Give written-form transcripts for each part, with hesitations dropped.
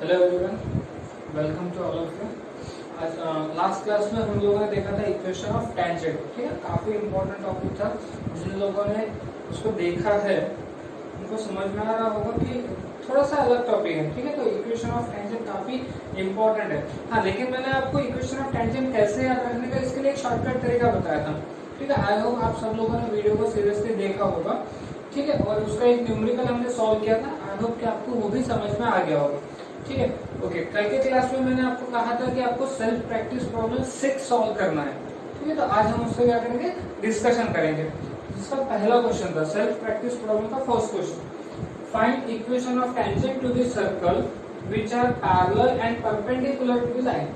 Hello everyone, welcome to all of you. आज last class में हम लोगों ने देखा था इक्वेशन ऑफ टेंजेंट। ठीक है, काफी इंपॉर्टेंट टॉपिक था। जिन लोगों ने उसको देखा है उनको समझ में आ रहा होगा कि थोड़ा सा अलग टॉपिक है। ठीक है, तो इक्वेशन ऑफ टेंजेंट काफी इंपॉर्टेंट है। हाँ, लेकिन मैंने आपको इक्वेशन ऑफ टेंजेंट कैसे याद रखने का इसके लिए एक शॉर्टकट तरीका बताया था। ठीक है, आई होप आप सब लोगों ने वीडियो को सीरियसली देखा होगा। ठीक है, और उसका एक न्यूमेरिकल हमने सॉल्व किया था। आई होप कि आपको वो भी समझ में आ गया होगा। ठीक है, ओके। कल के क्लास में मैंने आपको कहा था कि आपको सेल्फ प्रैक्टिस प्रॉब्लम 6 सॉल्व करना है। ठीक है, तो आज हम उससे क्या करेंगे, डिस्कशन करेंगे। जिसका पहला क्वेश्चन था सेल्फ प्रैक्टिस प्रॉब्लम का first question, find equation of tangent to the circle which are parallel and perpendicular to the line.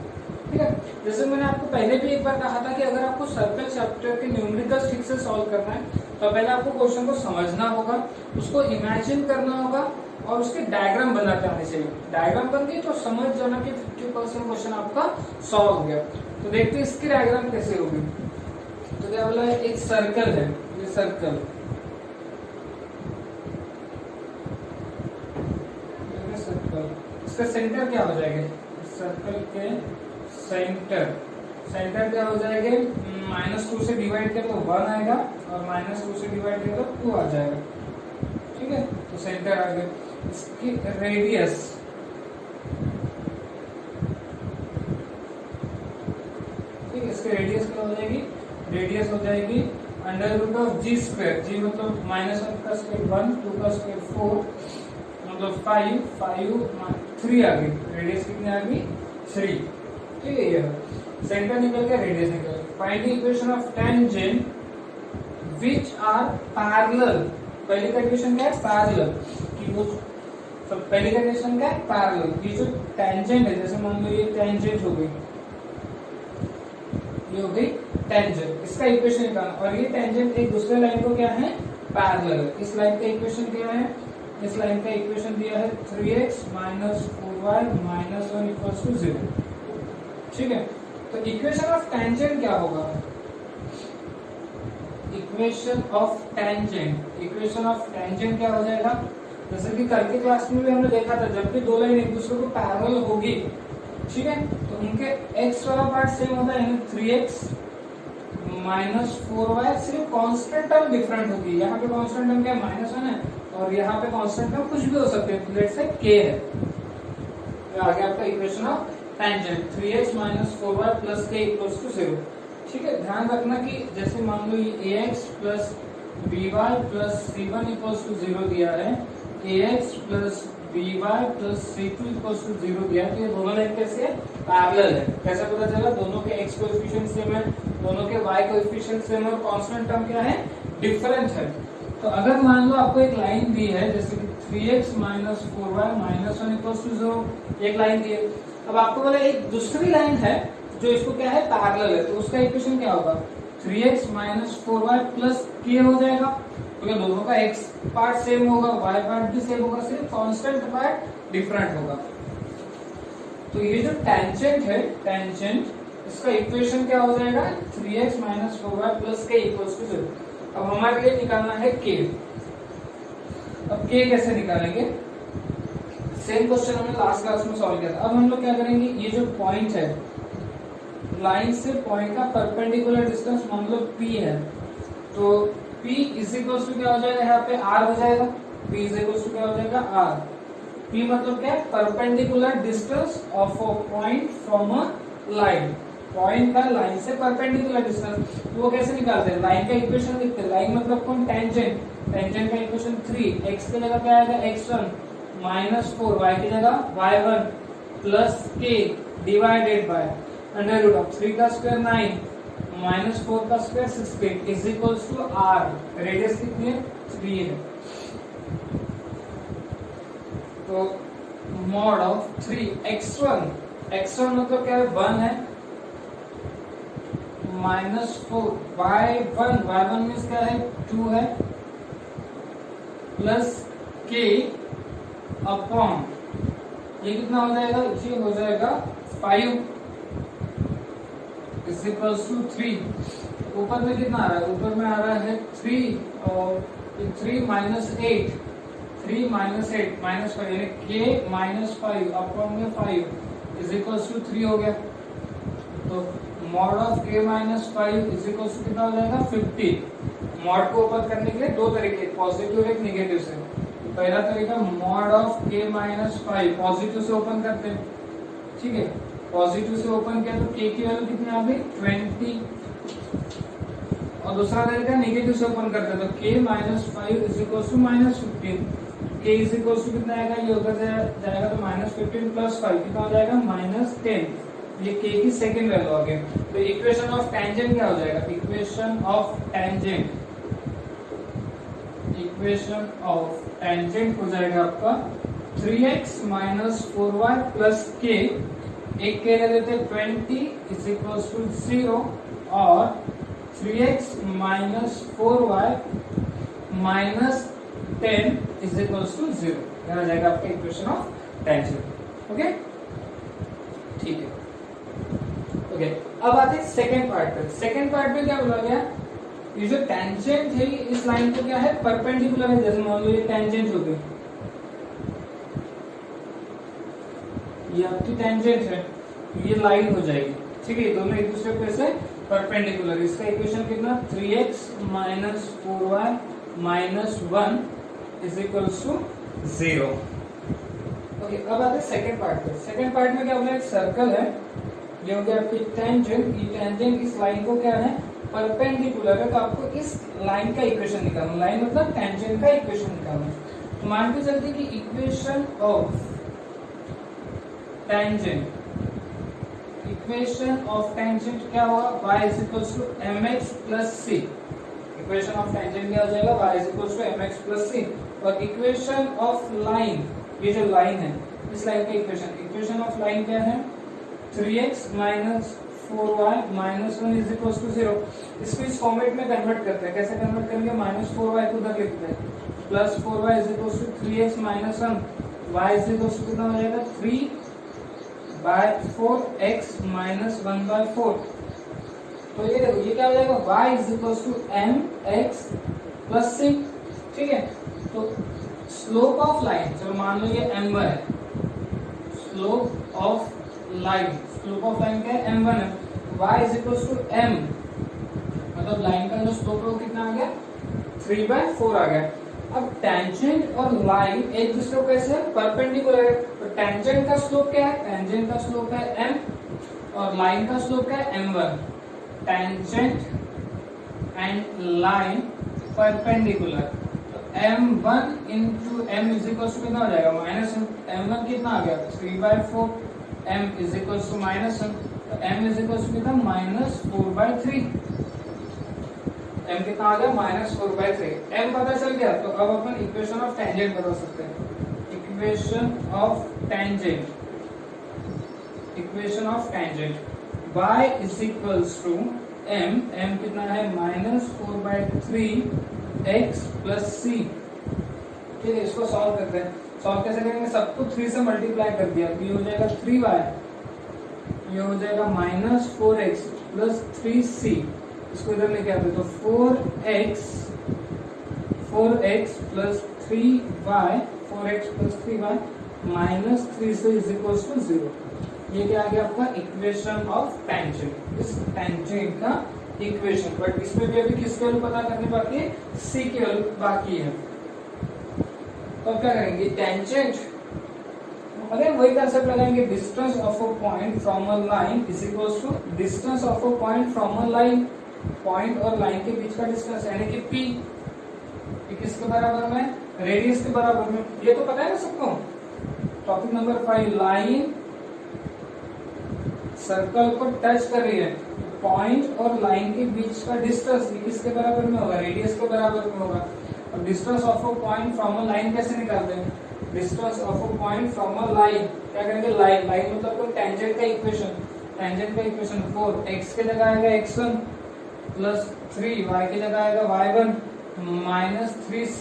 ठीक है, जैसे मैंने आपको पहले भी एक बार कहा था कि अगर आपको सर्कल चैप्टर के न्यूमेरिकल्स ठीक से सॉल्व करना है तो पहले आपको क्वेश्चन को समझना होगा, उसको इमेजिन करना होगा और उसके डायग्राम बनाते आने चाहिए। डायग्राम बन गई तो समझ जाना कि 50% क्वेश्चन आपका सॉल्व हो गया। तो देखते हैं इसकी डायग्राम कैसे होगी। तो क्या बोला है, एक सर्कल है, ये सर्कल, इसका सेंटर क्या हो जाएगा, सर्कल के सेंटर क्या हो जाएगा, -2 से डिवाइड किया तो 1 आएगा और -2 से डिवाइड किया तो 2 आ जाएगा। ठीक है, तो सेंटर आ गया। इसकी रेडियस, ठीक है, इसकी रेडियस क्या हो जाएगी, रेडियस हो जाएगी √g²। जी मतलब -1 का स्क्वायर 1, 2 का स्क्वायर 4, मतलब 5 3 आ गई। रेडियस कितनी आ गई, 3। ठीक है, ये सेंटर निकल गया, रेडियस निकल गया। Find the equation of tangent which are parallel. पहली कंडीशन क्या है, पैरेलल कि वो सब। पहली कंडीशन क्या है, पैरेलल की जो टेंजेंट है, जैसे मान लो ये टेंजेंट हो गई, ये हो गई टेंजेंट, इसका इक्वेशन निकालना। और ये टेंजेंट एक दूसरे लाइन को क्या है, पैरेलल है। इस लाइन का इक्वेशन क्या है, इस लाइन का इक्वेशन दिया है 3x - 4y - 1 = 0। ठीक है, तो इक्वेशन ऑफ टेंजेंट क्या होगा, इक्वेशन ऑफ टेंजेंट क्या हो जाएगा, जैसे कि कल के क्लास में भी हमने देखा था, जब भी दो लाइन एक दूसरे को पैरेलल होगी, ठीक है, तो उनके x वाला पार्ट सेम होता है, यानी 3x - 4y, सिर्फ कांस्टेंट टर्म डिफरेंट होगी। यहाँ पे कांस्टेंट टर्म क्या है, -1 है, और यहाँ पे कांस्टेंट टर्म कुछ भी हो सकते हैं, लेट्स से k है। तो आगे आपका equation of tangent 3x - 4y + k = 0। ठीक है, ध्यान रखना कि जैसे मान लो ये ax + by + c1 = 0 दिया है, ax + by + c2 = 0 दिया है, तो ये दोनों लाइन कैसे है, पैरेलल है। कैसे पता चला, दोनों के x कोएफिशिएंट सेम है, दोनों के y कोएफिशिएंट सेम है और कांस्टेंट टर्म क्या है, डिफरेंट है। तो अगर मान लो आपको एक लाइन दी है, जैसे कि 3x - 4y - 1 = 0, एक लाइन दी है। अब आपको बोला एक दूसरी लाइन है जो इसको क्या है, पैरेलल है, तो उसका इक्वेशन क्या होगा, 3x - 4y + k हो जाएगा, क्योंकि दोनों का x पार्ट सेम होगा, y पार्ट भी सेम होगा, सिर्फ कांस्टेंट पार्ट डिफरेंट होगा। तो ये जो टेंजेंट है, टेंजेंट, इसका इक्वेशन क्या हो जाएगा, 3x - 4y + k = 0। अब हमारे लिए निकालना है k। अब k कैसे निकालेंगे, सेम क्वेश्चन हमने लास्ट क्लास में सॉल्व किया था। अब हम लोग क्या करेंगे, ये जो पॉइंट है, लाइन से पॉइंट का परपेंडिकुलर डिस्टेंस मान लो p है, तो p = क्या हो जाएगा, यहाँ पे r हो जाएगा। p = क्या हो जाएगा, r। p मतलब क्या है, perpendicular distance of a point from a line. Point का लाइन से परपेंडिकुलर डिस्टेंस, तो वो कैसे निकालते हैं, लाइन का इक्वेशन लिखते हैं। लाइन मतलब कौन, टेंजेंट। टेंजेंट का इक्वेशन 3, x की जगह क्या आएगा, x1 - 4, y की जगह y1 + k डिवाइडेड बाय √3 का स्क्वायर 9 - 4 का स्क्वायर 16 = r। रेडियस कितनी है, 3 है। तो मॉड ऑफ 3x1 मतलब क्या है, 1 है, -4 y1 मींस क्या है, 2 है, प्लस k अपॉन ये कितना हो जाएगा, ये हो जाएगा 5 = 3। ऊपर में कितना आ रहा है, ऊपर में आ रहा है 3 और 3 - 8, 3 माइनस 8 माइनस 5 यानी k माइनस 5 अपॉन में 5 इज इक्वल्स टू 3 हो गया। तो mod of k minus 5 is equals to कितना हो जाएगा 50। मॉड को ओपन करने के लिए दो तरीके, पॉजिटिव और एक नेगेटिव से। पहला तरीका mod of k minus 5 positive से ओपन करते हैं, ठीक है। पॉजिटिव से ओपन किया तो k की वैल्यू कितनी आ गई 20। और दूसरा तरीका नेगेटिव से ओपन करते हैं तो k minus 5 is equals to minus 15। k is equals to कितना आएगा, ये उधर जाएगा तो माइनस 15 प्लस 5 कितना हो जाएगा माइनस 10। ये k की सेकंड वैल्यू आ गई। तो इक्वेशन ऑफ टेंजेंट क्या हो जाएगा, इक्वेशन ऑफ टेंजेंट हो जाएगा आपका 3x minus 4y plus k, एक k ले लेते 20 इज इक्वल्स टू 0 और 3x minus 4y minus 10 is equals to 0। यह आ जाएगा आपका इक्वेशन ऑफ टेंजेंट। ओके, ठीक है। ओके, अब आते हैं सेकेंड पार्ट पे। सेकेंड पार्ट में क्या बोला गया, ये जो टेंजेंट है इस लाइन को क्या है परपेंडिकुलर है। जैसे मान लो ये टेंजेंट हो गई, ये आपकी टेंजेंट है, ये लाइन हो जाएगी, ठीक है। दोनों एक दूसरे पे से परपेंडिकुलर। इसका इक्वेशन कितना 3x minus 4y minus 1 is equals to 0। Okay, अब आते हैं सेकेंड पार्ट पे। सेकेंड पार्ट में क्या बोला, एक सर्कल है, ये हो गया आपकी टेंजेंट। ये टेंजेंट इस लाइन को क्या है परपेंडिकुलर है, तो आपको इस लाइन का इक्वेशन निकालना। लाइन मतलब टेंजेंट का इक्वेशन निकालना। तो मान के चलते कि इक्वेशन ऑफ टेंजेंट क्या होगा, y is equals to mx plus c। Equation of tangent क्या हो जाएगा, y is equals to mx plus c। और इक्वेशन ऑफ लाइन, ये जो लाइन है इस लाइन का इक्वेशन ऑफ लाइन क्या है 3x minus 4y minus 1 is equals to 0। इसको इस फॉर्मेट में कन्वर्ट करते हैं। कैसे कन्वर्ट करेंगे, माइनस 4y को उधर लिखते हैं, plus 4y is equals to 3x minus 1, y is equals to कितना हो जाएगा 3/4x माइनस 1/4। तो ये देखो, ये क्या हो जाएगा y is equals to mx plus c, ठीक है। तो स्लोप ऑफ लाइन, चलो मान लो ये m1 है, स्लोप ऑफ लाइन क्या है m1 है, y is equals to m, मतलब लाइन का जो स्लोप है वो कितना आ गया 3/4 आ गया। अब टेंजेंट और लाइन एक दूसरे को कैसे परपेंडिकुलर है, तो टेंजेंट का स्लोप क्या है, टेंजेंट का स्लोप है m और लाइन का स्लोप क्या है m1। Tangent and line perpendicular, तो m1 into m is equal to कितना हो जाएगा माइनस m1 कितना आ गया 3/4, m is equal to minus 1, तो m इज इक्वल टू कितना माइनस 4/3। m कितना आ गया माइनस 4/3। m पता चल गया, तो अब अपन इक्वेशन ऑफ टेंजेंट बता सकते हैं। Equation of tangent y is equals to m कितना है माइनस 4/3x प्लस c, ठीक है। इसको सॉल्व करते हैं। सॉल्व कैसे करेंगे, सबको 3 से मल्टीप्लाई कर दिया, तो ये हो जाएगा 3y, ये हो जाएगा माइनस 4x प्लस 3c। इसको इधर लेके आते तो 4x plus 3y, 4x plus 3y minus 3c is equal to 0। ये क्या आ गया आपका इक्वेशन ऑफ टेंजेंट, इस टेंजेंट का इक्वेशन। बट इसमें भी अभी किसकी वैल्यू पता करनी बाकी है, c की वैल्यू बाकी है। तो क्या करेंगे, टेंजेंट अगर वही कंसेप्ट लगाएंगे, distance of a point from a line is equals to distance of a point from a line. Point और लाइन के बीच का डिस्टेंस यानी कि p, ये किसके बराबर में, रेडियस के बराबर में। ये तो पता है ना सबको। टॉपिक नंबर 5, लाइन सर्कल को टच कर रही है, पॉइंट और लाइन के बीच का डिस्टेंस ये किसके बराबर में होगा, रेडियस के बराबर में होगा। अब distance of a point from a line कैसे निकालते हैं, distance of a point from a line क्या करेंगे, लाइन मतलब कोई टेंजेंट का इक्वेशन, 4 x के जगह आएगा x1 प्लस 3 y की जगह आएगा y1 माइनस 3c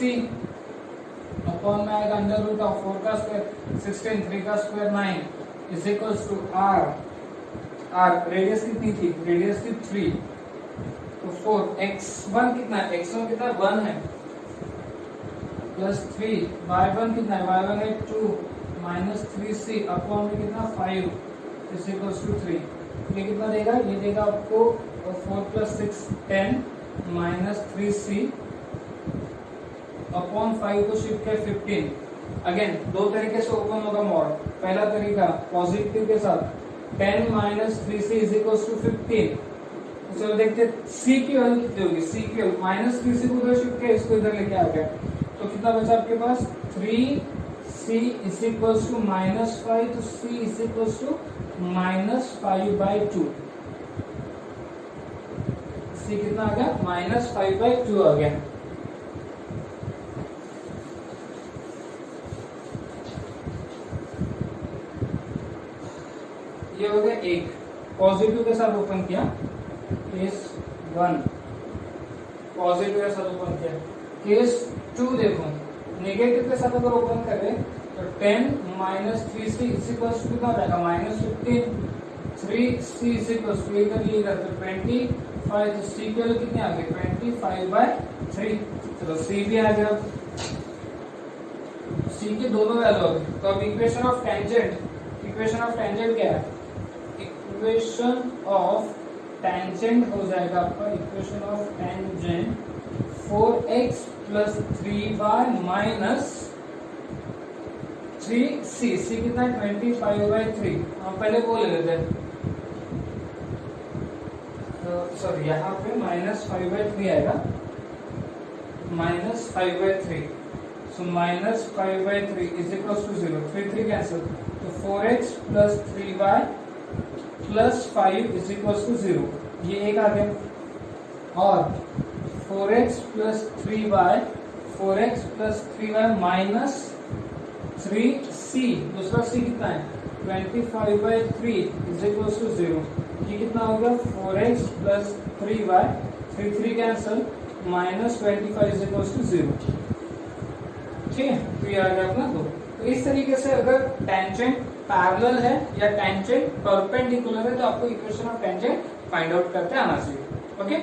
अपॉन में आएगा अंडर रूट ऑफ 4 का स्क्वायर 16, 3 का square 9 is equals to r radius कितनी थी, रेडियस थी 3, तो 4 x1 कितना है, x1 कितना 1 है, प्लस 3 y1 कितना है, y1 है 2 माइनस 3c अपॉन में कितना 5 इज इक्वल्स टू 3। ये कितना देगा, ये देगा आपको 4 प्लस 6 10 माइनस 3c अपॉन 5 को शिफ्ट किया 15। अगेन दो तरीके से ओपन होगा मॉड। पहला तरीका पॉजिटिव के साथ 10 minus 3c is equals to 15। तो चलो देखते हैं c की वैल्यू कितनी होगी। c की वैल्यू माइनस 3c को उधर शिफ्ट किया, इसको इधर लेके आ गया, तो कितना बचा आपके पास 3c is equals to minus 5, तो c is equals to minus 5/2। c कितना आ गया, माइनस 5/2 आ गया। ये हो गया एक, पॉजिटिव के साथ ओपन किया केस 1, पॉजिटिव के साथ ओपन किया। केस 2 देखो, नेगेटिव के साथ अगर ओपन करें तो 10 minus 3c is equals to कितना हो जाएगा, minus 15। 3c is equals to इधर ये इधर तो 25, तो c की वैल्यू कितनी आ गई 25/3। चलो c भी आ गया, c की दोनों वैल्यू आ गई। तो अब इक्वेशन ऑफ टेंजेंट क्या है, इक्वेशन ऑफ टेंजेंट हो जाएगा आपका, equation of tangent 4x plus 3y minus 3c, c कितना है 25/3। हम पहले वो ले लेते हैं, सॉरी यहाँ पे माइनस 5/3 आएगा, minus 5/3, so minus 5/3 is equal to 0, 3 cancel, तो 4x plus 3y plus 5 is equal to 0, ये एक आ गया। और 4x plus 3y minus 3c, दूसरा c कितना है 25/3 इज इक्वल टू 0, ये कितना हो गया 4x plus 3y, 3 cancel, minus 25 is equal to 0। ठीक है, तो ये आ गया अपना 2। तो इस तरीके से अगर टेंजेंट पैरेलल है या टेंजेंट परपेंडिकुलर है तो आपको equation of tangent find out करते आना चाहिए। ओके,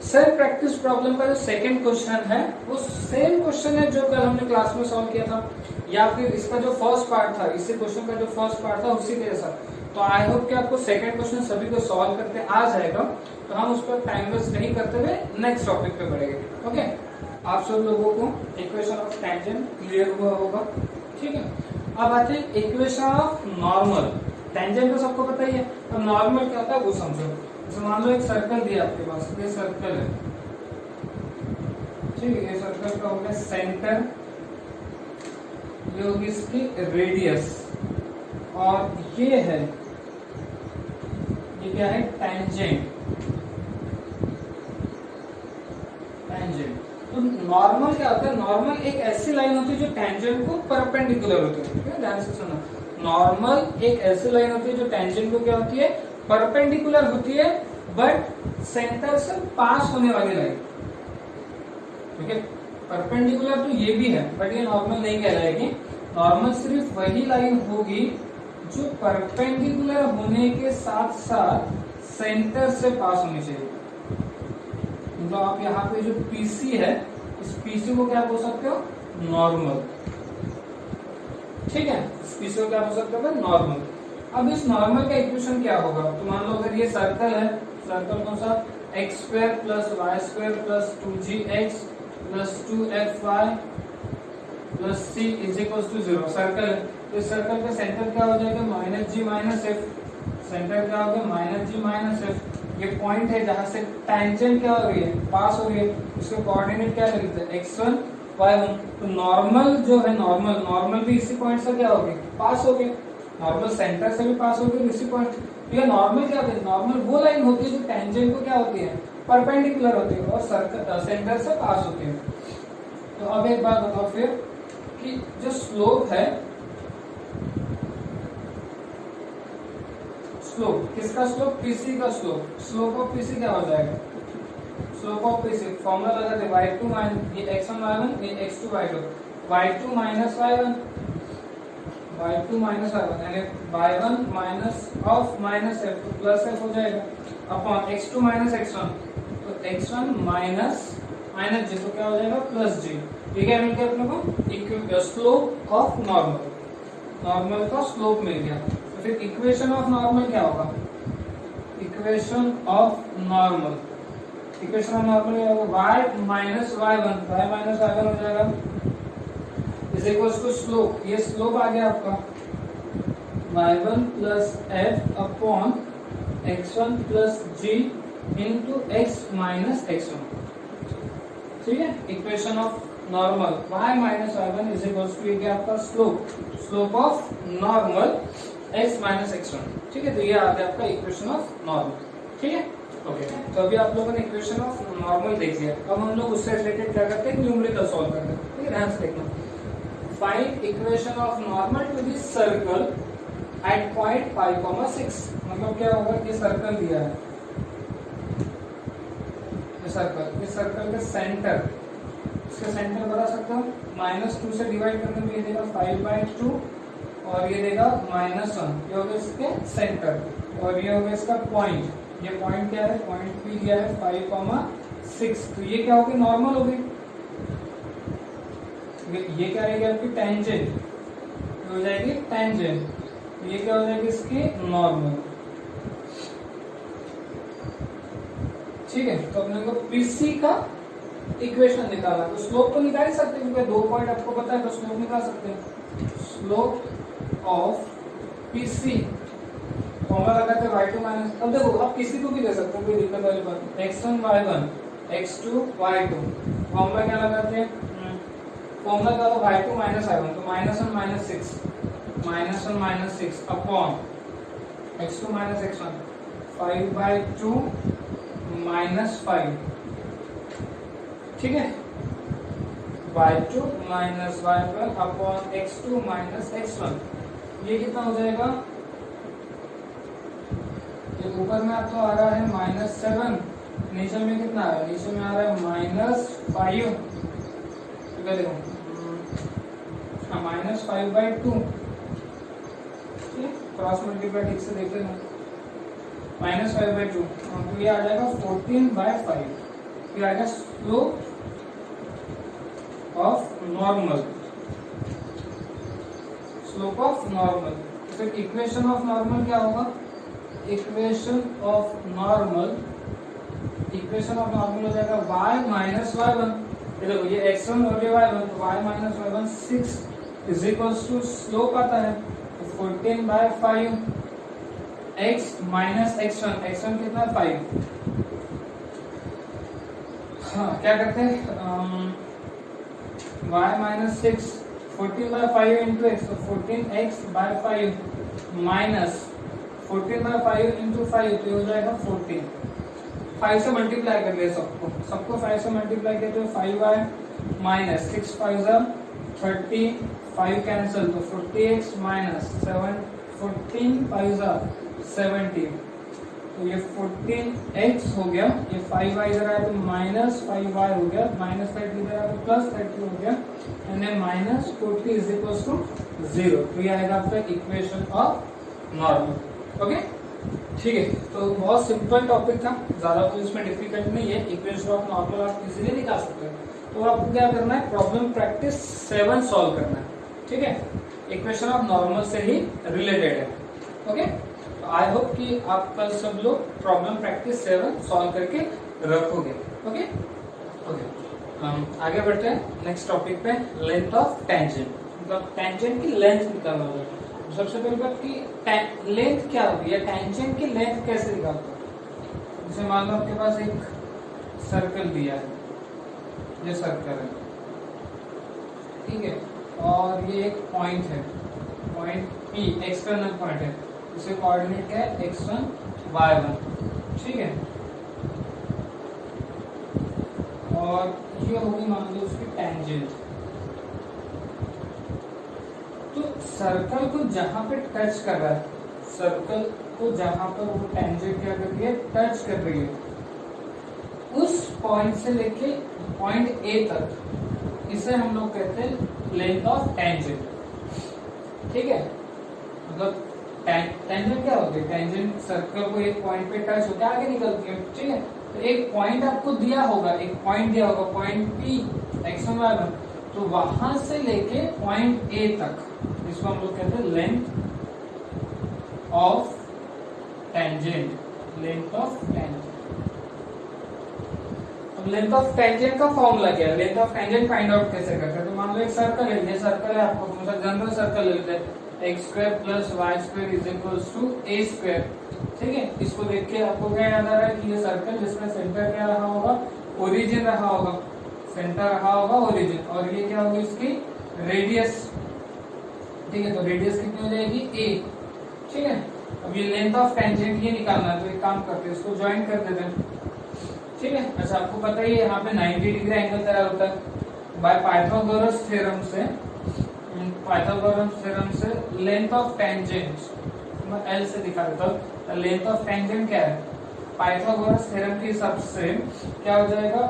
सर प्रैक्टिस प्रॉब्लम का जो सेकंड क्वेश्चन है वो सेम क्वेश्चन है जो कल हमने क्लास में सॉल्व किया था, या फिर इसका जो फर्स्ट पार्ट था, इसी क्वेश्चन का जो फर्स्ट पार्ट था उसी के जैसा। तो आई होप कि आपको सेकंड क्वेश्चन सभी को सॉल्व करते आ जाएगा, तो हम उस पर टाइम वेस्ट नहीं करते हुए नेक्स्ट टॉपिक पे बढ़ेंगे। ओके, आप सब लोगों को इक्वेशन ऑफ टेंजेंट क्लियर हुआ होगा। ठीक है, अब आते हैं इक्वेशन ऑफ नॉर्मल। टेंजेंट तो सबको पता ही है, अब नॉर्मल क्या होता है वो समझो। जैसे मान लो एक सर्कल दिया आपके पास, ये सर्कल है, ठीक है, ये सर्कल का हो गया सेंटर, ये होगी इसकी रेडियस, और ये है, ये क्या है टेंजेंट। तो नॉर्मल क्या होता है, नॉर्मल एक ऐसी लाइन होती है जो टेंजेंट को परपेंडिकुलर होती है। ठीक है, ध्यान से सुनो, नॉर्मल एक ऐसी लाइन होती है जो टेंजेंट को क्या होती है, परपेंडिकुलर होती है, बट सेंटर से पास होने वाली लाइन। ठीक है, परपेंडिकुलर तो ये भी है, बट ये नॉर्मल नहीं कहलाएगी। नॉर्मल सिर्फ वही लाइन होगी जो परपेंडिकुलर होने के साथ साथ सेंटर से पास होनी चाहिए। मतलब आप यहाँ पे जो PC है, इस PC को क्या बोल सकते हो, नॉर्मल। ठीक है, इस PC को क्या बोल सकते हो, नॉर्मल। अब इस नॉर्मल का इक्वेशन क्या होगा, तो मान लो अगर ये सर्कल है, सर्कल कौन सा, x² plus y² plus 2gx plus 2fy plus c is equal to 0 circle है। तो इस सर्कल का सेंटर क्या हो जाएगा, -g - f, सेंटर क्या हो गया, -g - f। ये पॉइंट है जहां से टेंजेंट क्या हो रही है, पास हो रही है, उसके कोऑर्डिनेट क्या लिखते हैं, x1 y1। तो नॉर्मल जो है, नॉर्मल भी इसी पॉइंट से क्या होगी, पास हो गया, नॉर्मल सेंटर से भी पास होगी इसी पॉइंट। तो ये नॉर्मल क्या होती है, नॉर्मल वो लाइन होती है जो टेंजेंट को क्या होती है, परपेंडिकुलर होती है और सर्कल सेंटर से पास होती है। तो अब एक बात बताओ फिर कि जो स्लोप है, स्लोप किसका स्लोप, PC का स्लोप, स्लोप ऑफ PC क्या हो जाएगा, स्लोप ऑफ PC फॉर्मूला लगा दे, y2 माइनस ये x1 y1, ये x2 y2, y2 minus y1, y2 minus y1 यानी y1 minus of minus f तो प्लस f हो जाएगा अपॉन x2 माइनस x1, तो x1 माइनस g तो क्या हो जाएगा प्लस g। ये क्या मिल गया अपने को? स्लोप ऑफ नॉर्मल, नॉर्मल का स्लोप मिल गया। तो फिर इक्वेशन ऑफ नॉर्मल क्या होगा? Equation of normal, equation of normal क्या होगा? y minus y1, y minus y1 हो जाएगा इज इक्वल्स टू स्लोप, ये स्लोप आ गया आपका y1 plus f upon x1 plus g into x minus x1। ठीक है, equation of normal y minus y1 is equals to ये आपका slope, slope of normal x minus x1। ठीक है, तो ये आ गया आपका इक्वेशन ऑफ नॉर्मल। ठीक है, ओके। तो अभी आप लोगों ने इक्वेशन ऑफ नॉर्मल देख लिया, अब हम लोग उससे रिलेटेड क्या करते हैं? न्यूमेरिकल सॉल्व करते हैं। ठीक है, ध्यान से देखना। Find equation of normal to this circle at point 5,6। मतलब क्या होगा कि सर्कल दिया है, ये सर्कल के सेंटर, इसका सेंटर बता सकता हूँ -2 से डिवाइड करने में ये देगा 5/2 और ये देगा -1, ये हो गया इसके सेंटर और ये हो गया इसका पॉइंट। ये पॉइंट क्या है? पॉइंट P दिया है 5,6। तो ये क्या होगी? नॉर्मल होगी। ये क्या रहेगी आपकी? टेंजेंट हो जाएगी, टेंजेंट। ये क्या हो जाएगी? इसकी नॉर्मल। ठीक है, तो अपने को पीसी का इक्वेशन निकालना, तो स्लोप तो निकाल ही सकते हैं क्योंकि 2 पॉइंट आपको पता है, तो स्लोप निकाल सकते हैं। स्लोप ऑफ पीसी फॉर्मूला लगाते हैं y2 माइनस, अब देखो आप किसी को भी ले सकते हो, कोई दिक्कत वाली बात नहीं। x1 y1 x2 y2, formula क्या लगाते हैं? फॉर्मूला का तो y2 माइनस y1, तो -1 minus 6 upon x2 minus x1 5/2 -5। ठीक है, y2 minus y1 upon x2 minus x1, ये कितना हो जाएगा? ये ऊपर में आपको आ रहा है -7, नीचे में कितना आ रहा है? नीचे में आ रहा है -5। तो क्या देखो, -5/2। क्रॉस मल्टीप्लाई ठीक से देख लेना, -5/2, तो ये आ जाएगा 14/5। फिर आएगा slope of normal, slope of normal. फिर इक्वेशन ऑफ नॉर्मल क्या होगा? इक्वेशन ऑफ नॉर्मल हो जाएगा y माइनस y1। ये देखो, ये x1 और ये y1, तो y minus y1 6 is equals to slope आता है तो 14/5 x माइनस x1, x1 कितना है? 5। हाँ, क्या करते हैं? y माइनस 6 14/5 इंटू x, तो 14x/5 माइनस 14/5 इंटू 5, तो हो जाएगा 14। 5 से मल्टीप्लाई कर लिया सबको 5 से मल्टीप्लाई किया तो 5y माइनस 6 5 30, 5 कैंसिल, तो 40x माइनस 7 14 5 70, तो ये 14x हो गया, ये 5y इधर आया तो -5y हो गया, -30 इधर आया तो +30 हो गया, and then -40 is equals to 0। तो ये आएगा आपका इक्वेशन ऑफ नॉर्मल। ओके, ठीक है, तो बहुत सिंपल टॉपिक था, ज्यादा कुछ इसमें डिफिकल्ट नहीं है। इक्वेशन ऑफ नॉर्मल आप इजीली निकाल सकते हैं। तो आपको क्या करना है? प्रॉब्लम प्रैक्टिस 7 सॉल्व करना है। ठीक है, इक्वेशन ऑफ नॉर्मल से ही रिलेटेड है। ओके, तो आई होप कि आप कल सब लोग प्रॉब्लम प्रैक्टिस 7 सॉल्व करके रखोगे। ओके ओके, आगे बढ़ते हैं नेक्स्ट टॉपिक पे, लेंथ ऑफ टेंजेंट। मतलब टेंजेंट की लेंथ निकालना होगा। सबसे पहली बात कि लेंथ क्या होगी या टेंजेंट की लेंथ कैसे निकालते हैं? जैसे मान लो आपके पास एक सर्कल दिया है, ये सर्कल है, ठीक है, और ये एक पॉइंट है, पॉइंट P एक्सटर्नल पॉइंट है, उसे कोऑर्डिनेट क्या है? x1 y1। ठीक है, और ये होगी मान लो उसकी टेंजेंट। तो सर्कल को जहां पे टच कर रहा है, सर्कल को जहां पर वो टेंजेंट क्या कर रही है? टच कर रही है, उस पॉइंट से लेके पॉइंट A तक, इसे हम लोग कहते हैं लेंथ ऑफ टेंजेंट। ठीक है, मतलब टेंजेंट क्या होती है? टेंजेंट सर्कल को एक पॉइंट पे टच होकर आगे निकलती है। ठीक है, तो एक पॉइंट आपको दिया होगा, एक पॉइंट दिया होगा, पॉइंट P x1 y1, तो वहां से लेके पॉइंट ए तक, इसको हम लोग कहते हैं length of tangent, length of tangent. अब लेंथ ऑफ टेंजेंट का फॉर्मूला क्या है, length of tangent find out कैसे करते हैं? तो मान लो एक सर्कल है, ये सर्कल है, आपको कौन सा जनरल सर्कल लेते हैं, x square plus y square is equals to a square. ठीक है, इसको देख के आपको क्या याद आ रहा है कि ये सर्कल जिसमें सेंटर क्या रहा होगा, ओरिजिन रहा होगा, सेंटर रहा होगा ओरिजिन, और ये क्या होगी इसकी रेडियस। ठीक है, तो रेडियस कितनी हो जाएगी ए। ठीक है, अब ये लेंथ ऑफ टेंजेंट ये निकालना है, तो एक काम करते हैं इसको ज्वाइन कर देते हैं। ठीक है, अच्छा आपको पता ही है यहाँ पे 90 डिग्री एंगल तैयार होता है बाय पाइथागोरस थ्योरम से। पाइथागोरस थ्योरम से लेंथ ऑफ टेंजेंट मैं एल से दिखा देता हूँ। लेंथ ऑफ टेंजेंट क्या है, पाइथागोरस थ्योरम के हिसाब से क्या हो जाएगा,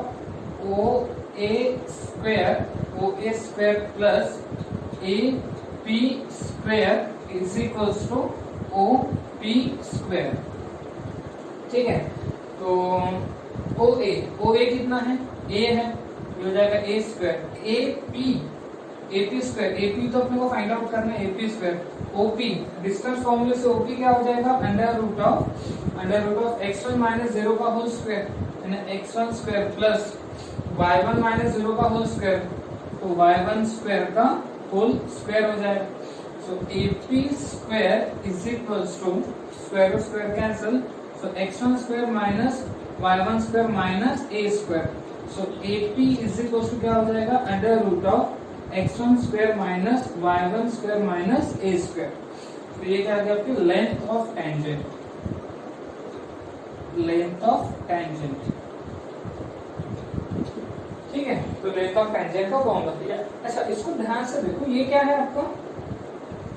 O A square plus A P square is equals to O P square. ठीक है, तो ओ ए कितना है, ए है, ये हो जाएगा A square, A P square, A P तो अपने को फाइंड आउट करना है, A P square, O P distance फॉर्मूले से ओ पी क्या हो जाएगा, under root of x1 minus 0 का होल स्क्वायर, यानी x1 square plus y1 minus 0 का होल स्क्वायर, तो y1 स्क्वायर का होल स्क्वायर हो जाएगा। So A P square is equals to square square cancel, so x1 square minus y1 square minus a square, so AP is equals to क्या हो जाएगा, under root of x1 square minus y1 square minus a square. तो ये क्या आ गया आपकी length of tangent, length of tangent. ठीक है, तो लेंथ ऑफ टेंजेंट का फॉर्मूला दिया। अच्छा इसको ध्यान से देखो, ये क्या है आपका,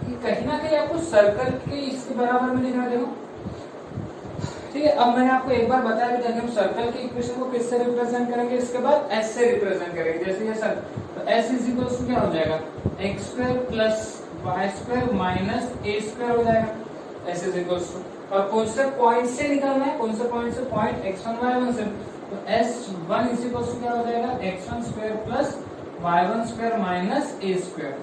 ये कहीं ना कहीं आपको सर्कल के इसके बराबर में दिखा देगा। ठीक है, अब मैंने आपको एक बार बताया कि हम सर्कल की इक्वेशन को किससे रिप्रेजेंट करेंगे, इसके बाद s से रिप्रेजेंट करेंगे। जैसे ये सर, तो s इज इक्वल टू क्या हो जाएगा, x square plus y square minus A square हो जाएगा, s इज इक्वल टू, और कौन से पॉइंट से निकालना है, कौन से पॉइंट से, पॉइंट x1 y1 से, तो s1 इज इक्वल टू क्या हो जाएगा, x1 square plus y1 square minus a square.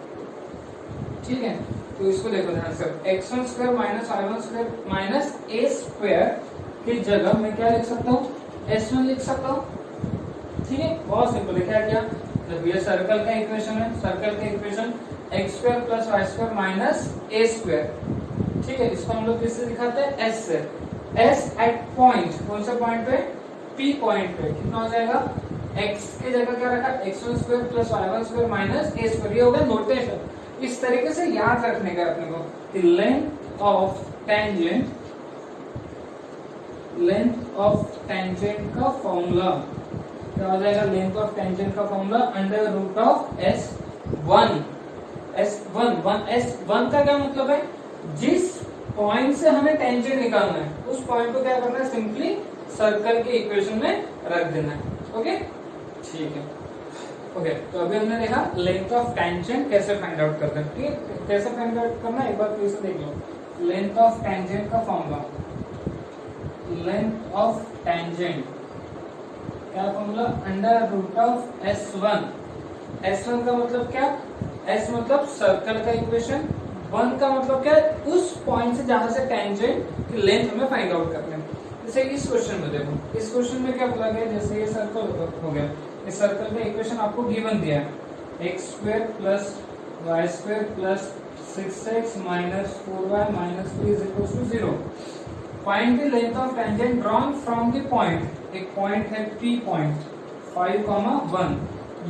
ठीक है, तो इसको देखो ध्यान से, x1 square minus y1 square minus a square की जगह मैं क्या लिख सकता हूँ, S1 लिख सकता हूँ। ठीक है, बहुत सिंपल है। क्या किया, जब ये सर्कल का इक्वेशन है, सर्कल का equation x square plus y square minus a square. ठीक है, इसको हम लोग किससे दिखाते हैं, s से। s एट पॉइंट, कौन सा पॉइंट पे, p पॉइंट पे कितना हो जाएगा, x की जगह क्या रखा, x1 square plus y1 square minus a square. ये हो गया नोटेशन। इस तरीके से याद रखने का अपने को कि length of tangent, length of tangent का फॉर्मूला क्या हो जाएगा, लेंथ ऑफ टेंजेंट का formula under root of S1। S1 का क्या मतलब है, जिस पॉइंट से हमें टेंजेंट निकालना है उस पॉइंट को क्या करना है, सिंपली सर्कल के इक्वेशन में रख देना है। ओके, ठीक है। ओके, तो अभी हमने देखा लेंथ ऑफ टेंजेंट कैसे फाइंड आउट करते हैं। ठीक है, कैसे फाइंड आउट करना है एक बार फिर से देख लो। लेंथ ऑफ टेंजेंट का फॉर्मूला, लेंथ ऑफ टेंजेंट क्या formula, under root of S1। S1 का मतलब क्या, S मतलब सर्कल का इक्वेशन, 1 का मतलब क्या, उस पॉइंट से जहां से टेंजेंट की लेंथ हमें फाइंड आउट करना है। जैसे इस क्वेश्चन में देखो, इस क्वेश्चन में क्या बोला गया, जैसे ये सर्कल हो गया, इस सर्कल में इक्वेशन आपको गिवन दिया है, x square plus y square plus 6x minus 4y minus 3 is equal to 0। Find the length of tangent drawn from the point, एक पॉइंट है P पॉइंट 5,1,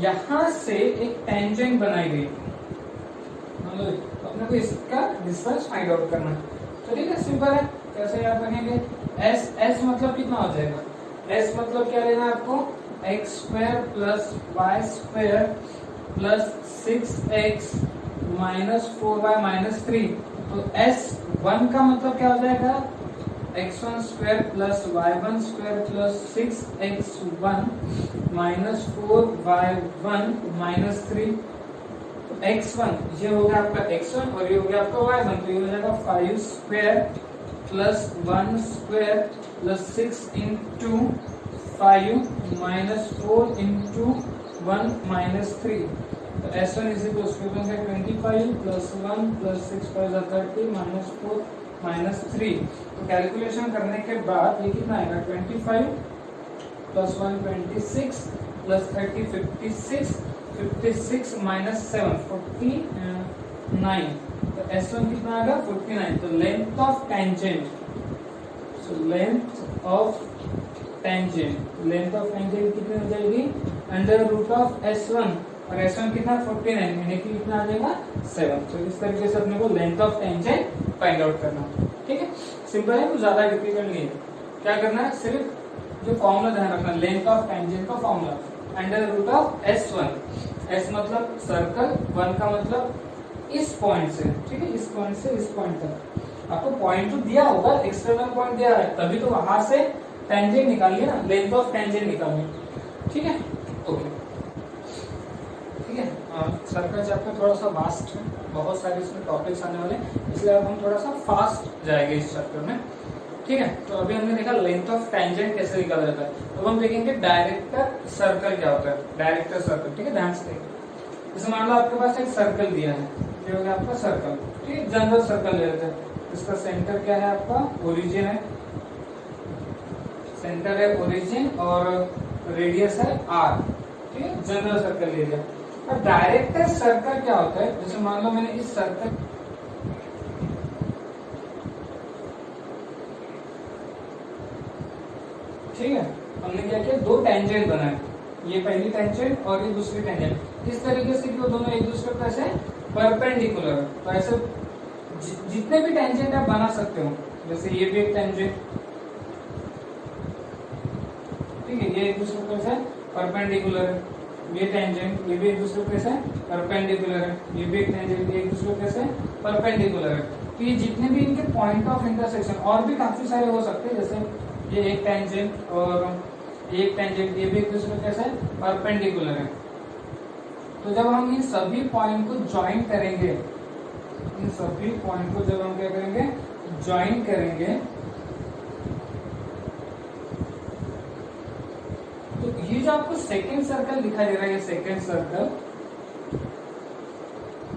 यहां से एक टेंजेंट बनाई गई, अपने को इसका डिस्टेंस फाइंड आउट करना है। तो ठीक है, सिंपल है, कैसे याद रखेंगे, S मतलब कितना हो जाएगा, S मतलब क्या लेना है आपको, x square plus y square plus 6x minus 4y minus 3। तो S1 का मतलब क्या हो जाएगा, x1 square plus y1 square plus 6x1 minus 4y1 minus 3। x1 ये हो गया आपका x1 और ये हो गया आपका y1, तो ये हो जाएगा 5 square plus 1 square plus 6 into 5 minus 4 into 1 minus 3। तो S1 is equal to 25 plus 1 plus 6 5 30 minus 4 minus 3। तो कैलकुलेशन करने के बाद ये कितना आएगा 25 प्लस 1 26 प्लस 30 56 56 माइनस 7 49। तो S1 कितना आएगा 49। तो length of tangent, so length of tangent कितनी हो जाएगी अंडर रूट ऑफ S1 और S1 कितना 49 यानी कि कितना आ जाएगा 7। तो इस तरीके से अपने को length of tangent find out करना, ठीक है। सिंपल है, कुछ ज्यादा डिफिकल्ट नहीं है। क्या करना है, सिर्फ जो फॉर्मूला ध्यान रखना, लेंथ ऑफ टेंजेंट का formula under root of S1। S मतलब सर्कल, 1 का मतलब इस पॉइंट से, ठीक है, इस पॉइंट से इस पॉइंट तक। आपको पॉइंट तो दिया होगा, एक्सटर्नल पॉइंट दिया है, तभी तो वहां से टेंजेंट निकालिए ना, लेंथ ऑफ टेंजेंट निकालिए, ठीक है। ओके, ठीक है। सर्कल चैप्टर थोड़ा सा वास्ट है, बहुत सारे इसमें टॉपिक्स आने वाले, इसलिए अब हम थोड़ा सा फास्ट जाएंगे इस चैप्टर में, ठीक है। तो अभी हमने देखा लेंथ ऑफ टेंजेंट कैसे निकाला जाता है। तो हम देखेंगे डायरेक्टर सर्कल क्या होता है, डायरेक्टर सर्कल, ठीक है। ध्यान से देखिए, जैसे मान लो आपके पास एक सर्कल दिया है, ये हो गया आपका सर्कल, ठीक है। जनरल सर्कल ले लेते हैं, इसका सेंटर क्या है, आपका ओरिजिन है, सेंटर है ओरिजिन और रेडियस है r, ठीक है। जनरल सर्कल ले लिया। और डायरेक्टर सर्कल क्या होता है, जैसे मान लो मैंने इस सर्कल, ठीक है, हमने क्या किया, दो टेंजेंट बनाए, ये पहली टेंजेंट और ये दूसरी टेंजेंट। इस तरीके से कि वो दोनों एक दूसरे को ऐसे परपेंडिकुलर, तो ऐसे जितने भी टेंजेंट आप बना सकते हो, जैसे ये भी एक टेंजेंट, ठीक है, ये एक दूसरे को ऐसे परपेंडिकुलर है, ये टेंजेंट, ये भी एक दूसरे को ऐसे परपेंडिकुलर है, ये भी एक टेंजेंट, ये एक दूसरे को ऐसे परपेंडिकुलर है। तो ये जितने भी इनके पॉइंट ऑफ इंटरसेक्शन, और भी काफी सारे हो सकते हैं, जैसे ये एक टेंजेंट और एक टेंजेंट, ये भी एक दूसरे को कैसे परपेंडिकुलर है। तो जब हम इन सभी पॉइंट को ज्वाइन करेंगे, इन सभी पॉइंट को जब हम क्या करेंगे, ज्वाइन करेंगे, तो ये जो आपको सेकेंड सर्कल दिखाई दे रहा है, ये सेकेंड सर्कल,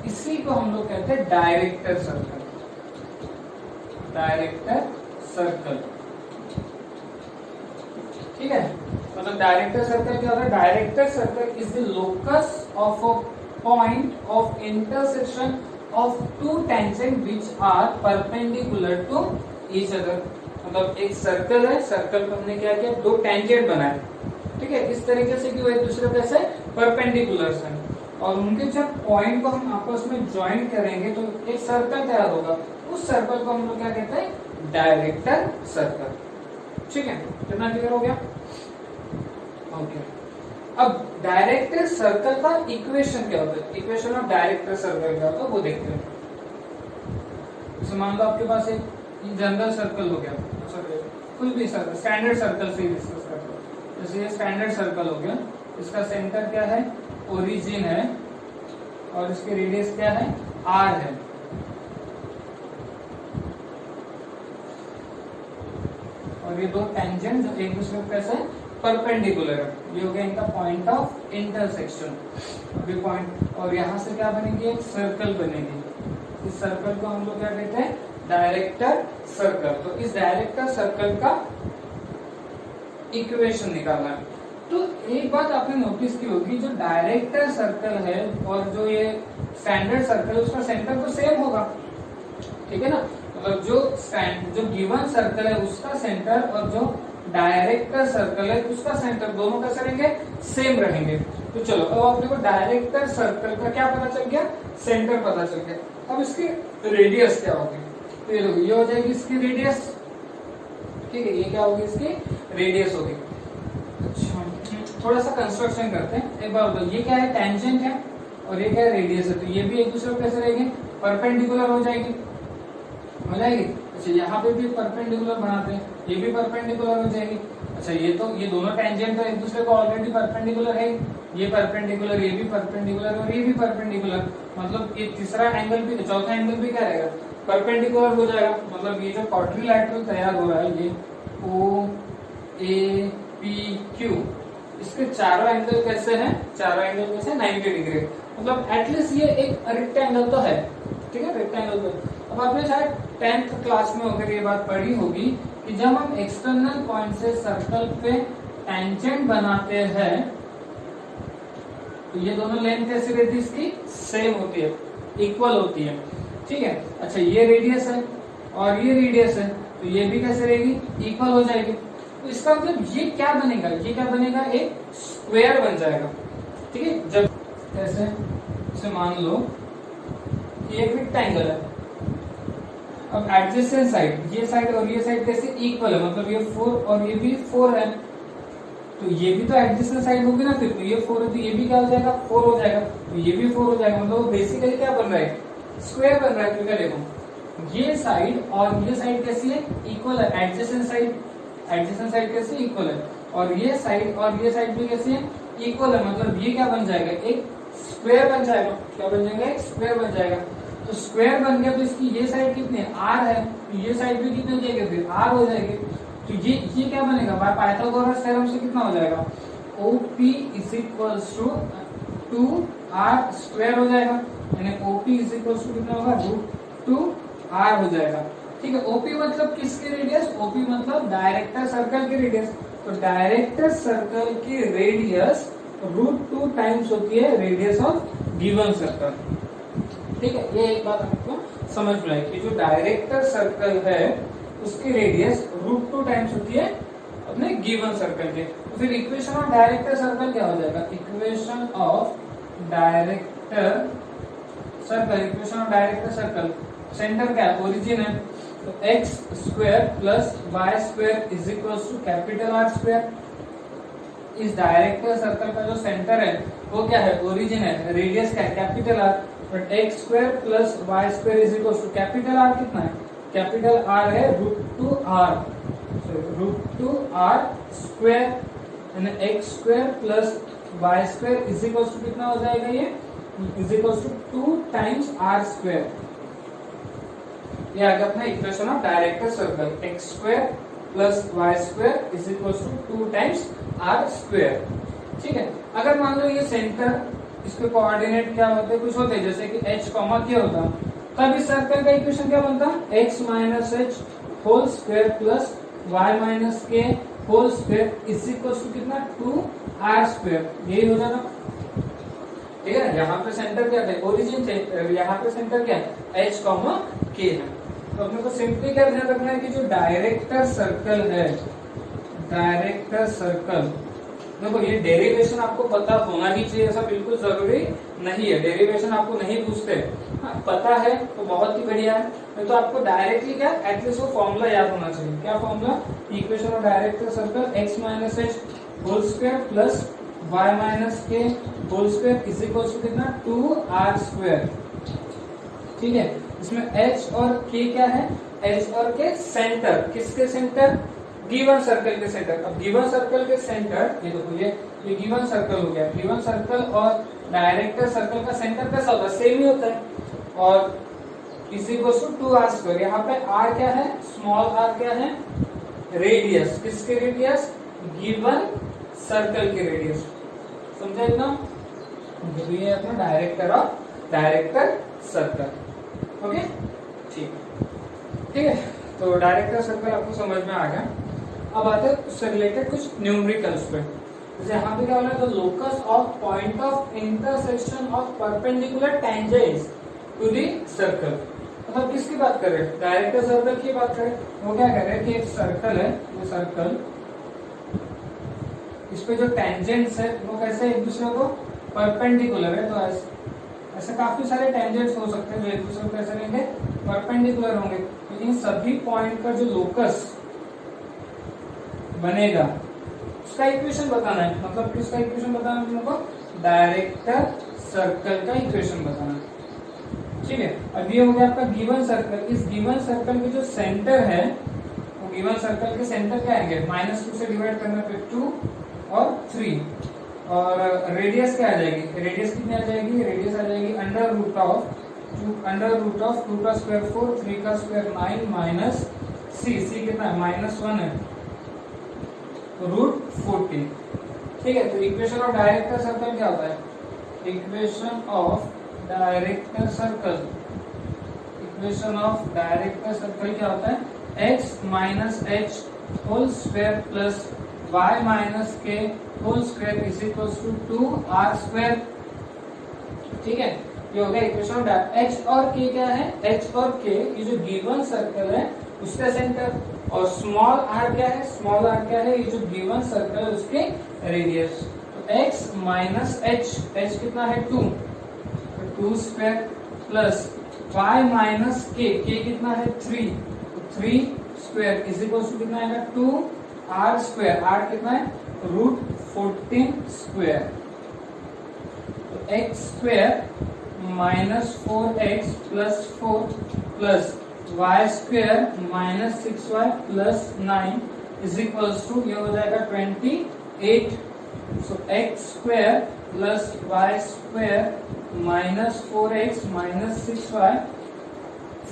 इसी को हम लोग कहते हैं डायरेक्टर सर्कल, डायरेक्टर सर्कल, ठीक है। मतलब डायरेक्टर सर्कल क्या होता है, director circle is the locus of a point of intersection of two tangent which are perpendicular to each other. मतलब एक सर्कल है, सर्कल पर हमने क्या किया, दो टेंजेंट बनाए, ठीक है, इस तरीके से कि वो एक दूसरे के से परपेंडिकुलर है, और उनके जब पॉइंट को हम आपस में ज्वाइन करेंगे तो एक सर्कल तैयार होगा। उस सर्कल को हम लोग क्या कहते हैं, डायरेक्टर सर्कल, ठीक है। कितना क्लियर हो गया, ओके। अब डायरेक्टर सर्कल का इक्वेशन क्या होता है, इक्वेशन ऑफ डायरेक्टर सर्कल क्या होता है वो देखते हैं। जैसे मान लो आपके पास एक जनरल सर्कल हो गया, कुछ भी सर्कल, स्टैंडर्ड सर्कल से डिस्कस करते हैं। जैसे ये स्टैंडर्ड सर्कल हो गया, इसका सेंटर क्या है, ओरिजिन है, और इसके रेडियस क्या है, r है, और ये दो टेंजेंट जो एक दूसरे को कैसे परपेंडिकुलर है, ये हो गया इनका पॉइंट ऑफ इंटरसेक्शन। अभी पॉइंट, और यहाँ से क्या बनेगी, एक सर्कल बनेगी, इस सर्कल को हम लोग क्या कहते हैं, डायरेक्टर सर्कल। तो इस डायरेक्टर सर्कल का इक्वेशन निकालना है। तो एक बात आपने नोटिस की होगी, जो डायरेक्टर सर्कल है और जो ये स्टैंडर्ड सर्कल है, उसका सेंटर तो सेम होगा, ठीक है ना। मतलब जो गिवन सर्कल है उसका सेंटर और जो डायरेक्टर सर्कल है उसका सेंटर, दोनों कैसे रहेंगे, सेम रहेंगे। तो चलो अब अपने को डायरेक्टर सर्कल का क्या पता चल गया, सेंटर पता चल गया। अब इसकी रेडियस क्या होगी, तो ये हो जाएगी इसकी रेडियस, ठीक है, ये क्या होगी, इसकी रेडियस होगी। अच्छा, थोड़ा सा कंस्ट्रक्शन करते हैं। एक बार बताओ, ये क्या है, टेंजेंट है, और ये क्या है, रेडियस है। तो ये भी एक दूसरे को कैसे रहेंगे, परपेंडिकुलर हो जाएगी, हो जाएगी। अच्छा, यहाँ पे भी परपेंडिकुलर बनाते हैं, ये भी परपेंडिकुलर हो जाएगी। अच्छा, ये दोनों टेंजेंट तो एक दूसरे को ऑलरेडी परपेंडिकुलर है, ये परपेंडिकुलर, ये भी परपेंडिकुलर और ये भी परपेंडिकुलर। मतलब ये तीसरा एंगल भी, चौथा एंगल भी क्या रहेगा, परपेंडिकुलर हो जाएगा। मतलब ये जो क्वाड्रिलैटरल तैयार हो रहा है, ये ओ ए पी क्यू, इसके चारों एंगल कैसे हैं, चारों एंगल कैसे 90 डिग्री। मतलब एटलीस्ट ये एक रेक्टेंगल तो है, ठीक है, रेक्टेंगल तो। अब आपने शायद 10th क्लास में होकर ये बात पढ़ी होगी कि जब हम एक्सटर्नल पॉइंट से सर्कल पे टेंजेंट बनाते हैं तो ये दोनों लेंथ कैसी रहती है, इसकी सेम होती है, इक्वल होती है, ठीक है। अच्छा ये रेडियस है और ये रेडियस है, तो ये भी कैसे रहेगी, इक्वल हो जाएगी। तो इसका मतलब ये क्या बनेगा, ये क्या बनेगा, एक स्क्वायर बन जाएगा, ठीक है। जब ऐसे से मान लो कि एक रेक्टेंगल है, अब एडजेसेंट साइड, ये साइड और ये साइड कैसे इक्वल है, मतलब ये 4 और ये भी 4 है, तो ये भी तो एडजेसेंट साइड होगी ना, फिर तो ये 4 है तो ये भी क्या हो जाएगा, 4 हो जाएगा, तो ये भी 4 हो जाएगा, मतलब बेसिकली क्या बन रहा है, स्क्वायर बन रहा है। क्योंकि देखो ये साइड और ये साइड कैसी है, इक्वल है, एडजेसेंट साइड कैसी इक्वल है, और ये साइड और ये साइड भी कैसी है, इक्वल है, मतलब ये क्या बन जाएगा, एक स्क्वायर बन जाएगा। क्या बन जाएगा, एक स्क्वायर बन जाएगा। तो स्क्वायर बन गया तो इसकी ये साइड कितनी है, आर है, तो ये साइड भी कितनी हो जाएगी, फिर आर हो जाएगी। तो ये क्या बनेगा, बाय पाइथागोरस थ्योरम से कितना हो जाएगा, OP is equals to 2r square हो जाएगा, यानी OP इज इक्वल्स टू कितना होगा, √2r हो जाएगा, ठीक है। OP मतलब किसके रेडियस, OP मतलब डायरेक्टर सर्कल की रेडियस, तो डायरेक्टर सर्कल की रेडियस √2 टाइम्स होती है रेडियस ऑफ गिवन सर्कल, ठीक है। ये एक बात आपको समझ में आई कि जो डायरेक्टर सर्कल है उसकी रेडियस √2 टाइम्स होती है अपने गिवन सर्कल के। तो फिर इक्वेशन ऑफ डायरेक्टर सर्कल क्या हो जाएगा, equation of director circle, centre क्या है, ओरिजिन है, तो x square plus y square is equal to capital R square. इस डायरेक्टर सर्कल का जो सेंटर है वो क्या है, ओरिजिन है, रेडियस क्या है, capital R, but x square plus y square is equal to capital R कितना है, कैपिटल R है √2r स्क्वायर, यानी x square plus y square is equal to कितना हो जाएगा, ये is equal to 2 times r square. ये आ गया अपना equation of director circle, x square plus y square is equal to 2 times r square, ठीक है। अगर मान लो ये सेंटर, इसके कोऑर्डिनेट क्या होते, कुछ होते जैसे कि h कॉमा क्या होता, तब इस सर्कल का इक्वेशन क्या बनता, x माइनस h whole square plus y minus k whole square is equal to कितना, 2r स्क्वायर, यही हो जाता, ठीक है। यहाँ पे सेंटर क्या है, ओरिजिन थे, यहाँ पे सेंटर क्या है, h कॉमा k है। तो अपने को सिंपली क्या ध्यान रखना है कि जो डायरेक्टर सर्कल है, डायरेक्टर सर्कल, देखो ये डेरिवेशन आपको पता होना ही चाहिए, ऐसा बिल्कुल जरूरी नहीं है, डेरिवेशन आपको नहीं पूछते, पता है तो बहुत ही बढ़िया है, नहीं तो आपको डायरेक्टली क्या एटलीस्ट वो फॉर्मूला याद होना चाहिए। क्या formula, equation of director circle x minus h whole square plus y minus k whole square is equal to कितना, 2r स्क्वायर, ठीक है। इसमें h और k क्या है, h और k सेंटर, किसके सेंटर, गिवन सर्कल के सेंटर। अब गिवन सर्कल के सेंटर, ये देखो ये गिवन सर्कल हो गया, गिवन सर्कल और डायरेक्टर सर्कल का सेंटर कैसा होता है, सेम ही होता है, और इसी को 2r स्क्वायर। यहाँ पे r क्या है, स्मॉल r क्या है, रेडियस, किसके रेडियस, गिवन सर्कल के रेडियस, समझा इतना। तो ये अपना डायरेक्टर सर्कल, ओके, ठीक है। तो डायरेक्टर सर्कल आपको समझ में आ गया। अब आते हैं उससे रिलेटेड कुछ न्यूमेरिकल्स पे। जैसे यहाँ पे क्या बोला, the locus of point of intersection of perpendicular tangents to the circle. मतलब किसकी बात कर रहे हैं, डायरेक्टर सर्कल की बात करें। वो क्या कह रहे हैं कि एक सर्कल है, वो सर्कल, इस पे जो टेंजेंट्स है वो कैसे एक दूसरे को परपेंडिकुलर है, तो ऐसे काफी सारे टेंजेंट्स हो सकते हैं जो एक दूसरे को कैसे रहेंगे, परपेंडिकुलर होंगे। तो इन सभी पॉइंट का जो लोकस बनेगा उसका इक्वेशन बताना है, मतलब किसका इक्वेशन बताना है तुमको, डायरेक्टर सर्कल का इक्वेशन बताना है, ठीक है। अब ये हो गया आपका गिवन सर्कल। इस गिवन सर्कल के जो सेंटर है, वो गिवन सर्कल के सेंटर क्या आएंगे, -2 से डिवाइड करने पे 2 और 3, और रेडियस क्या आ जाएगी, रेडियस कितनी आ जाएगी, रेडियस आ जाएगी अंडर रूट ऑफ 2 का स्क्वायर 4, 3 का स्क्वायर 9 माइनस c कितना है, -1 है, √14, ठीक है। तो इक्वेशन ऑफ डायरेक्टर सर्कल क्या होता है, equation of director circle, equation of director circle क्या होता है, x minus h whole square plus y minus k whole square is equal to 2r square. ठीक है, ये हो गया इक्वेशन ऑफ h और k क्या है, h और k ये जो गिवन सर्कल है उसका सेंटर, और स्मॉल r क्या है, स्मॉल r क्या है, ये जो गिवन सर्कल है उसके रेडियस। तो x माइनस एच, h कितना है 2, तो 2 square plus y minus k, k कितना है 3, तो 3 स्क्वायर इज इक्वल टू कितना आएगा 2r स्क्वायर, r कितना है √14 स्क्वायर। तो x square minus 4x plus 4 plus y square minus 6y plus 9 is equal to ये हो जाएगा 28। So x square plus y square minus 4x minus 6y,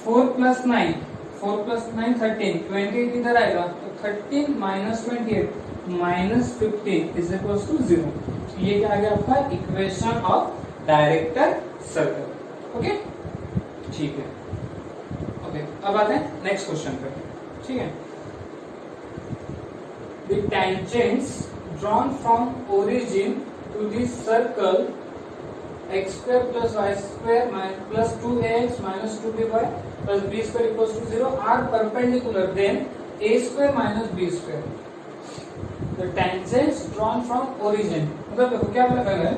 4 plus 9 13, 28 इधर आएगा तो 13 minus 28 minus 15 is equal to 0। ये क्या आ गया आपका equation of director circle. Okay, ठीक है। ओके, अब आते हैं नेक्स्ट क्वेश्चन पे। ठीक है, the tangents drawn from origin to this circle x square plus y square plus 2ax minus 2by plus b square equals to 0 are perpendicular, then a square minus b square. The tangents drawn from origin, मतलब देखो क्या लगा है,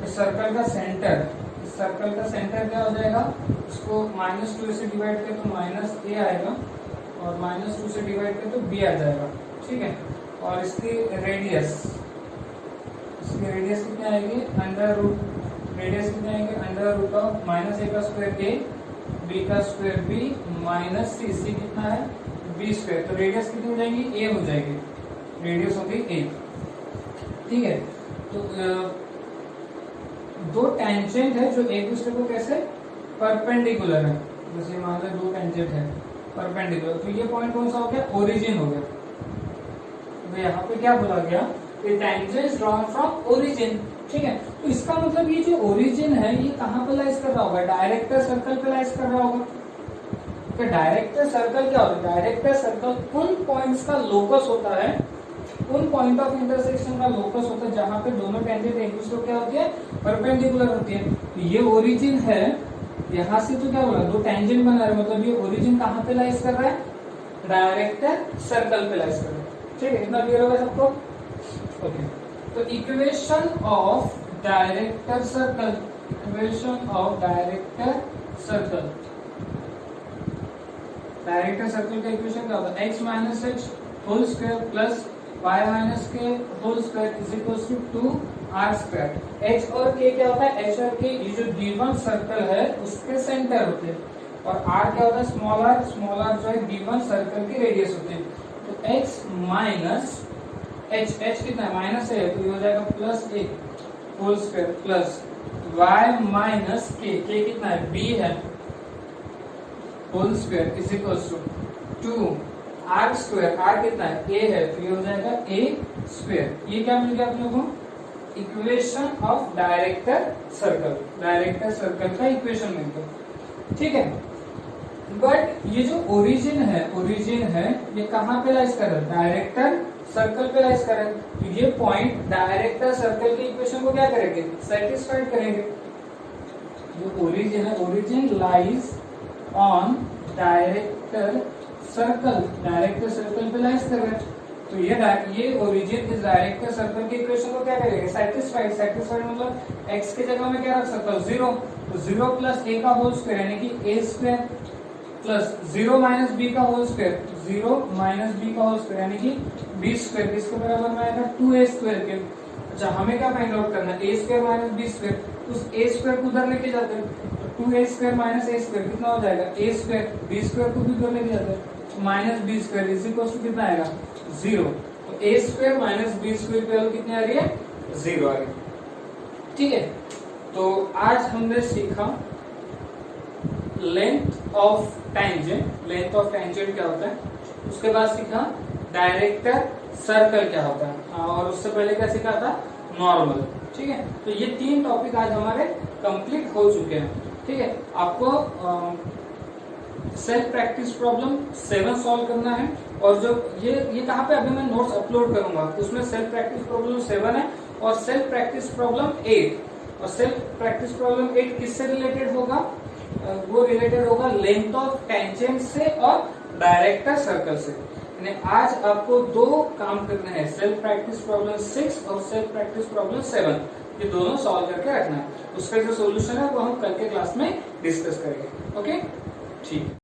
इस circle का centre, इस circle का centre क्या हो जाएगा, इसको -2 से डिवाइड करें तो -a आएगा, और -2 से डिवाइड करें तो b आ जाएगा। ठीक है, और इसकी रेडियस कितनी आएगी, अंडर रूट ऑफ -a का स्क्वायर a, b का स्क्वायर b माइनस c कितना है b स्क्वायर। तो रेडियस कितनी हो जाएगी, a हो जाएगी, रेडियस हो गई a। ठीक है, तो दो टेंजेंट है जो एक दूसरे को कैसे परपेंडिकुलर है, जैसे मान लो दो टेंजेंट है परपेंडिकुलर, तो ये पॉइंट कौन सा हो गया, ओरिजिन हो गया। तो यहाँ पे क्या बोला गया, टेंजेंट्स ड्रॉन फ्रॉम ओरिजिन। ठीक है, तो इसका मतलब ये जो ओरिजिन है ये कहाँ पे लाइज कर रहा होगा, डायरेक्टर सर्कल पे लाइज कर रहा होगा। तो डायरेक्टर सर्कल क्या होता है, डायरेक्टर सर्कल उन पॉइंट्स का लोकस होता है, उन पॉइंट ऑफ इंटरसेक्शन का लोकस होता है जहां पे दोनों टेंजेंट एक दूसरे को क्या होती है, परपेंडिकुलर होती है। तो ये ओरिजिन है, यहाँ से तो क्या बोला, दो टेंजेंट बना रहे, मतलब ये ओरिजिन कहाँ पे लाइज कर रहा है, डायरेक्टर सर्कल पे लाइज कर रहा है। ठीक है, इतना क्लियर होगा सबको। ओके, तो equation of director circle, equation of director circle, director circle का इक्वेशन क्या होता है, x minus h whole square plus y minus k whole square is equal to 2r square. h और k क्या होता है, h और k ये जो गिवन सर्कल है उसके सेंटर होते हैं, और r क्या होता है, स्मॉल r जो है गिवन सर्कल की रेडियस होते हैं। तो x माइनस h कितना है, माइनस है, तो ये हो जाएगा plus a whole square plus y minus k कितना है, b है whole square is equal to 2r square, r कितना है, a है, तो ये हो जाएगा a स्क्वायर। ये क्या मिल गया आप लोगों को, equation of director circle, director circle का इक्वेशन मिल गया। ठीक है, बट ये जो ओरिजिन है ये कहाँ पे लाइज कर रहा है, डायरेक्टर सर्कल पे लाइज कर रहा है। तो ये पॉइंट डायरेक्टर सर्कल के इक्वेशन को क्या करेंगे, सेटिस्फाइड करेंगे। जो ओरिजिन है, origin lies on director circle, director circle पे लाइज कर रहे हैं। तो ये ओरिजिन इस डायरेक्टर सर्कल के इक्वेशन को क्या करेंगे, सेटिस्फाइड। सेटिस्फाइड मतलब x की जगह में क्या रख सकता हूँ, 0, तो 0 प्लस a का होल स्क्वायर यानी कि a square plus 0 minus b का होल स्क्वायर, 0 माइनस b का होल स्क्वायर यानी कि b स्क्वायर, इसके बराबर में आएगा 2a स्क्वायर के। अच्छा, हमें क्या फाइंड आउट करना है, a square minus b square, उस a स्क्वायर को उधर लेके जाते हैं, तो 2a square minus a square कितना हो जाएगा, a स्क्वायर, b स्क्वायर को भी उधर लेके जाते हैं, minus b square is equal to कितना आएगा, 0। तो a square minus b square की वैल्यू कितनी आ रही है, 0 आ रही है। ठीक है, तो आज हमने सीखा length of tangent, length of tangent क्या होता है, उसके बाद सीखा डायरेक्टर सर्कल क्या होता है, और उससे पहले क्या सीखा था, नॉर्मल। ठीक है, तो ये 3 टॉपिक आज हमारे कंप्लीट हो चुके हैं। ठीक है, आपको सेल्फ प्रैक्टिस प्रॉब्लम 7 सॉल्व करना है, और जो ये कहाँ पे अभी मैं नोट्स अपलोड करूंगा, उसमें सेल्फ प्रैक्टिस प्रॉब्लम 7 है और सेल्फ प्रैक्टिस प्रॉब्लम 8। और सेल्फ प्रैक्टिस प्रॉब्लम 8 किससे रिलेटेड होगा? वो रिलेटेड होगा लेंथ ऑफ टेंजेंट से और डायरेक्टर सर्कल से। आज आपको 2 काम करने हैं, सेल्फ प्रैक्टिस प्रॉब्लम 6 और सेल्फ प्रैक्टिस प्रॉब्लम 7, ये दोनों सॉल्व करके रखना है। उसका जो सोल्यूशन है वो हम कल के क्लास में डिस्कस करेंगे। ओके, ठीक।